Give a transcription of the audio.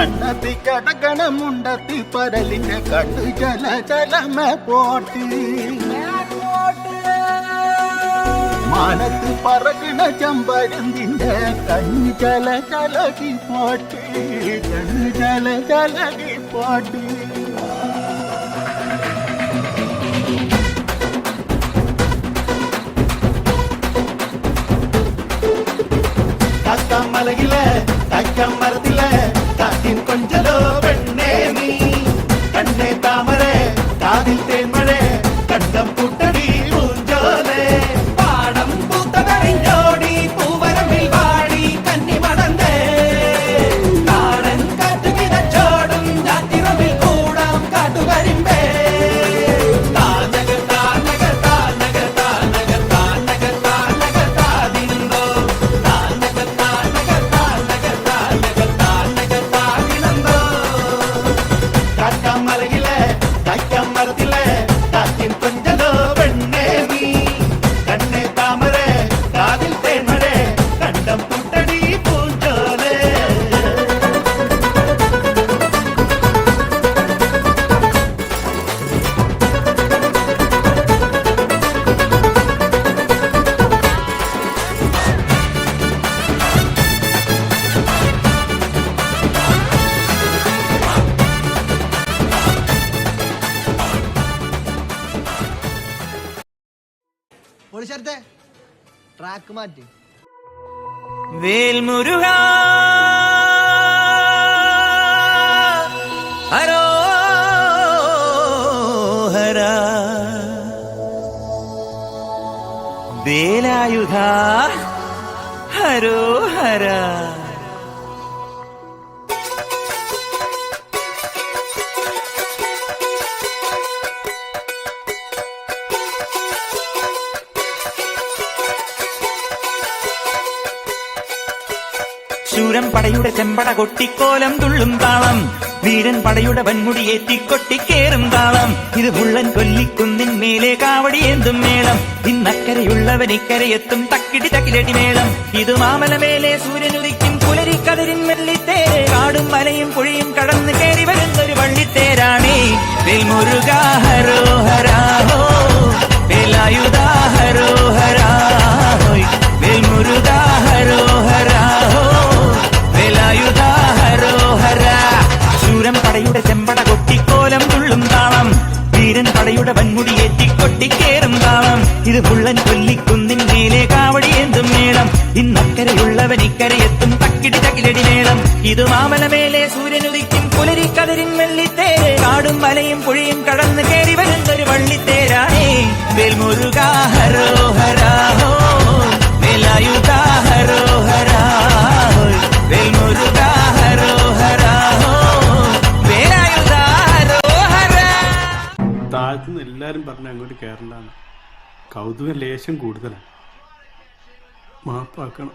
കണ്ണത്തി കടകണമുണ്ടത്തി പരലിന്റെ കണ്ണു ചല ചലമ പോട്ട് മാനത്ത് പറക്കണ ചമ്പരന്തിന്റെ കണ്ണു ചല ചലകി പോട്ട് കണ്ണു ചല ചലകി പോട്ട് മലകിലെ തക്കമരത്തിലെ കാറ്റിൻ കൊഞ്ചലോ പെണ്ണേ നീ കണ്ണേ താമരെ കാതിൽ തേന്മഴേ കണ്ടം പുട്ടടി പൂഞ്ചോലെ പാടം പൂത്തതറിഞ്ഞോടി പൂവരമ്പിൽ വാടി കന്നി മടന്തേ കാടൻ കാറ്റു കിതച്ചോടും ഞാറ്റിറമ്പിൽ കൂടാം കാട്ടുകരിമ്പേ ട്രാക്ക് മാറ്റി വേൽമുരുക ഹരോഹര വേലായുധ ഹരോഹര ശൂരൻ പടയുടെ ചെമ്പട കൊട്ടിക്കോലം തുള്ളും താളം വീരൻ പടയുടെ വൻമുടിയേറ്റിക്കൊട്ടിക്കേറും താളം ഇത് മുള്ളൻ കൊല്ലിക്കുന്നിൻ മേലെ കാവടിയേന്തും മേളം ഇന്നക്കരയുള്ളവൻ ഇക്കരയെത്തും തക്കിടി തക്കിലടി മേളം ഇത് മാമലമേലെ സൂര്യനുദിക്കും പുലരിക്കതിരിൻ വെള്ളിത്തേര് കാടും മലയും പുഴയും കടന്നു കയറി വരുന്നൊരു വള്ളിത്തേരാണേ വേൽമുരുക ഹരോഹരാഹോ വേലായുധ ഹരോഹരാഹോയ് വേൽമുരുക ഹരോഹരാഹോ വേലായുധ ഹരോഹര ശൂരൻ പടയുടെ ചെമ്പട കൊട്ടിക്കോലം തുള്ളും താളം വീരൻ പടയുടെ വൻമുടിയേറ്റിക്കൊട്ടിക്കേറും താളം ഇത് മുള്ളൻ കൊല്ലിക്കുന്നിൻ മേലെ കാവടിയേന്തും മേളം ഇന്നക്കരയുള്ളവൻ ഇക്കരയെത്തും തക്കിടി തകിലടി മേളം ഇത് മാമലമേലെ സൂര്യനുദിക്കും പുലരിക്കതിരിൻ വെള്ളിത്തേര് കാടും മലയും പുഴയും കടന്നു കയറി വരുന്നൊരു വള്ളിത്തേരാണേ വേൽമുരുക ഹരോഹരാഹോ വേലായുധ ഹരോഹരാഹോയ് വേൽമുരുക ഹരോഹരാഹോ വേലായുധ ഹരോഹര. താഴ്ത്തുനിന്ന് എല്ലാരും പറഞ്ഞ അങ്ങോട്ട് കയറണ്ടാണ്. കൗതുക ലേശം കൂടുതലാണ്. മാപ്പാക്കണം.